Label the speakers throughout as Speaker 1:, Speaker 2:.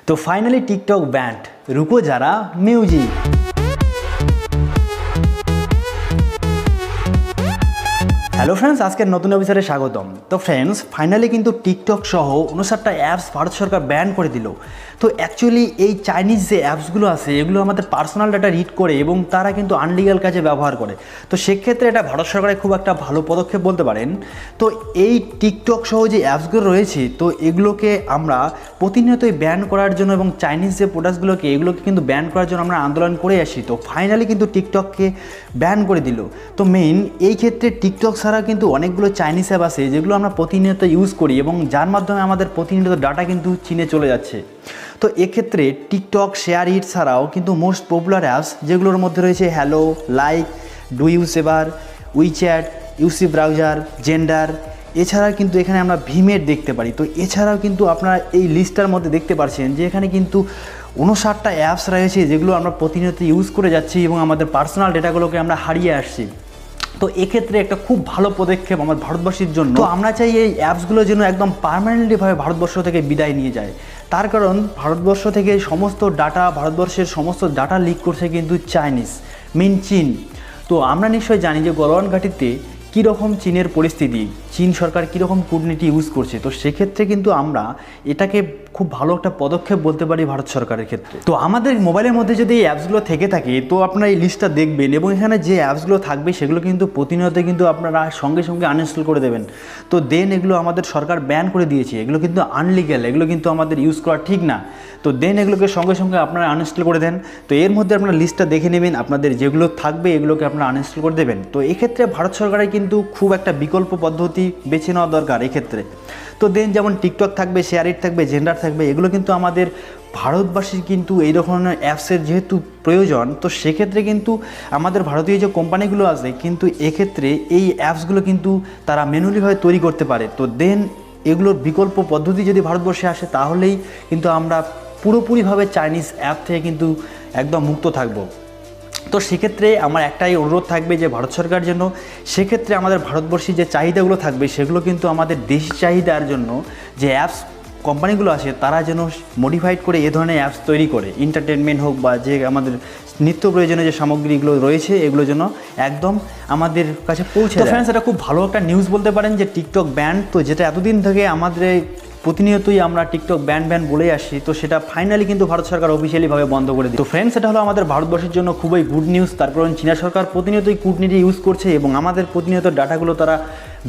Speaker 1: तो finally TikTok band रुको जरा म्यूजिक। হ্যালো ফ্রেন্ডস, আজকের নতুন এপিসোডে স্বাগতম। তো ফ্রেন্ডস, ফাইনালি কিন্তু টিকটক সহ 59টা অ্যাপস ভারত সরকার ব্যান করে দিল। তো অ্যাকচুয়ালি এই চাইনিজ যে অ্যাপসগুলো আছে এগুলো আমাদের পার্সোনাল ডাটা রিড করে এবং তারা কিন্তু আনলিগাল কাজে ব্যবহার করে। তো সেক্ষেত্রে এটা ভারত সরকারের খুব একটা ভালো পদক্ষেপ বলতে পারেন। তো এই টিকটক সহ যে অ্যাপসগুলো রয়েছে তো এগুলোকে আমরা প্রতিনিয়তই ব্যান করার জন্য এবং চাইনিজ যে প্রোডাক্টসগুলোকে এগুলোকে কিন্তু ব্যান করার জন্য আমরা আন্দোলন করে আসি। তো ফাইনালি কিন্তু টিকটককে ব্যান করে দিল। তো মেইন এই ক্ষেত্রে টিকটক ছাড়া কিন্তু অনেকগুলো চাইনিজ অ্যাপ আছে যেগুলো আমরা প্রতিনিয়ত ইউজ করি এবং যার মাধ্যমে আমাদের প্রতিনিয়ত ডাটা কিন্তু চীনে চলে যাচ্ছে। তো এক্ষেত্রে টিকটক, শেয়ারইট ছাড়াও কিন্তু মোস্ট পপুলার অ্যাপস যেগুলোর মধ্যে রয়েছে hello, like, D U saver, WeChat, APUS browser, Xender. এছাড়া কিন্তু এখানে আমরা ভিমেট দেখতে পারি। তো এছাড়াও কিন্তু আপনারা এই লিস্টটার মধ্যে দেখতে পাচ্ছেন যে এখানে কিন্তু 59টা অ্যাপস রয়েছে যেগুলো আমরা প্রতিনিয়ত ইউজ করে যাচ্ছি এবং আমাদের পার্সোনাল ডেটাগুলোকে আমরা হারিয়ে আসছি। তো এক্ষেত্রে একটা খুব ভালো পদক্ষেপ আমার ভারতবর্ষের জন্য। তো আমরা চাই এই অ্যাপসগুলো যেন একদম পার্মানেন্টলিভাবে ভারতবর্ষ থেকে বিদায় নিয়ে যায়। তার কারণ ভারতবর্ষ থেকে সমস্ত ডাটা, ভারতবর্ষের সমস্ত ডাটা লিক করছে কিন্তু চাইনিজ, মেন চীন। তো আমরা নিশ্চয়ই জানি যে গলওয়ান ঘাটিতে কীরকম চীনের পরিস্থিতি, চীন সরকার কীরকম কূটনীতি ইউজ করছে। তো সেক্ষেত্রে কিন্তু আমরা এটাকে খুব ভালো একটা পদক্ষেপ বলতে পারি ভারত সরকারের ক্ষেত্রে। তো আমাদের মোবাইলের মধ্যে যদি এই অ্যাপসগুলো থেকে থাকে তো আপনারা এই লিস্টটা দেখবেন এবং এখানে যে অ্যাপসগুলো থাকবে সেগুলো কিন্তু প্রতিনিয়ত কিন্তু আপনারা সঙ্গে সঙ্গে আনইনস্টল করে দেবেন। তো দেন এগুলো আমাদের সরকার ব্যান করে দিয়েছে, এগুলো কিন্তু আনলিগ্যাল, এগুলো কিন্তু আমাদের ইউজ করা ঠিক না। তো দেন এগুলোকে সঙ্গে সঙ্গে আপনারা আনইনস্টল করে দেন। তো এর মধ্যে আপনারা লিস্টটা দেখে নেবেন, আপনাদের যেগুলো থাকবে এগুলোকে আপনারা আনইনস্টল করে দেবেন। তো এক্ষেত্রে ভারত সরকারের কিন্তু খুব একটা বিকল্প পদ্ধতি বেছে নেওয়া দরকার এক্ষেত্রে। তো দেন যেমন টিকটক থাকবে, শেয়ারইট থাকবে, জেন্ডার থাকবে, এগুলো কিন্তু আমাদের ভারতবাসীর কিন্তু এই ধরনের অ্যাপসের যেহেতু প্রয়োজন। তো সেক্ষেত্রে কিন্তু আমাদের ভারতীয় যে কোম্পানিগুলো আছে কিন্তু এক্ষেত্রে এই অ্যাপসগুলো কিন্তু তারা ম্যানুয়ালিভাবে তৈরি করতে পারে। তো দেন এগুলোর বিকল্প পদ্ধতি যদি ভারতবর্ষে আসে তাহলেই কিন্তু আমরা পুরোপুরিভাবে চাইনিজ অ্যাপ থেকে কিন্তু একদম মুক্ত থাকব। তো সেক্ষেত্রে আমার একটাই অনুরোধ থাকবে যে ভারত সরকার জন্য সেক্ষেত্রে আমাদের ভারতবর্ষের যে চাহিদাগুলো থাকবে সেগুলো কিন্তু আমাদের দেশি চাহিদার জন্য যে অ্যাপস কোম্পানিগুলো আছে তারা যেন মডিফাইড করে এ ধরনের অ্যাপস তৈরি করে, এন্টারটেনমেন্ট হোক বা যে আমাদের নিত্য প্রয়োজনীয় যে সামগ্রীগুলো রয়েছে এগুলো যেন একদম আমাদের কাছে পৌঁছে যায়। ফ্রেন্ডস, এটা খুব ভালো একটা নিউজ বলতে পারেন যে টিকটক ব্যান, তো যেটা এতদিন থেকে আমাদের প্রতিনিয়তই আমরা টিকটক ব্যান বলে আসি, তো সেটা ফাইনালি কিন্তু ভারত সরকার অফিসিয়ালিভাবে বন্ধ করে দিল। তো ফ্রেন্ডস, এটা হলো আমাদের ভারতবর্ষের জন্য খুবই গুড নিউজ। তারপর চীনা সরকার প্রতিনিয়তই কূটনীতি ইউজ করছে এবং আমাদের প্রতিনিয়ত ডাটাগুলো তারা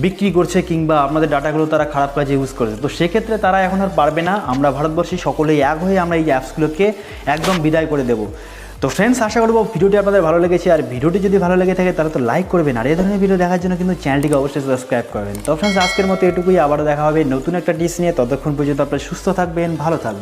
Speaker 1: বিক্রি করছে কিংবা আমাদের ডাটাগুলো তারা খারাপ কাজে ইউজ করছে। তো সেক্ষেত্রে তারা এখন আর পারবে না। আমরা ভারতবর্ষী সকলেই এক হয়ে আমরা এই অ্যাপসগুলোকে একদম বিদায় করে দেবো। তো ফ্রেন্ডস, আশা করবো ভিডিওটি আপনাদের ভালো লেগেছে। আর ভিডিওটি যদি ভালো লেগে থাকে তাহলে তো লাইক করবেন আর এই ধরনের ভিডিও দেখার জন্য কিন্তু চ্যানেলটিকে অবশ্যই সাবস্ক্রাইব করবেন। তো ফ্রেন্ডস, আজকের মতো এটুকুই, আবারও দেখা হবে নতুন একটা ডিশ নিয়ে। ততক্ষণ পর্যন্ত আপনারা সুস্থ থাকবেন, ভালো থাকবেন।